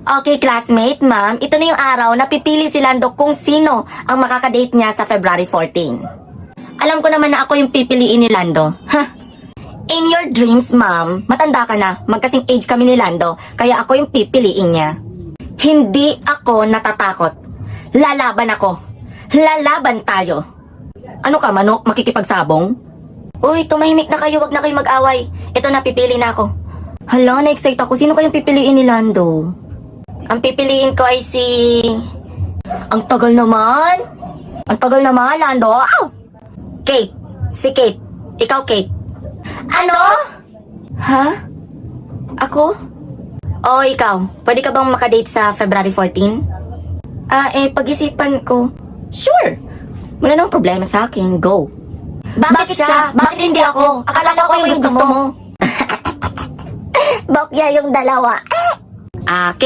Okay, classmate, ma'am. Ito na yung araw na pipili si Lando kung sino ang makakadate niya sa February 14. Alam ko naman na ako yung pipiliin ni Lando. Ha? In your dreams, ma'am, matanda ka na. Magkasing age kami ni Lando, kaya ako yung pipiliin niya. Hindi ako natatakot. Lalaban ako. Lalaban tayo. Ano ka, manok? Makikipagsabong? Uy, tumahimik na kayo. Wag na kayo mag-away. Ito na, pipili na ako. Hala, na-excite ako. Sino kayong pipiliin ni Lando? Ang pipiliin ko ay si... Ang tagal naman. Ang tagal naman, Lando. Ow! Kate. Si Kate. Ikaw, Kate. Ano? Ha? Ako? O, ikaw. Pwede ka bang makadate sa February 14? Pag-isipan ko. Sure. Wala namang problema sa akin. Go. Bakit siya? Bakit hindi ako? Akala ko yung gusto mo. Bokya yung dalawa. Kate.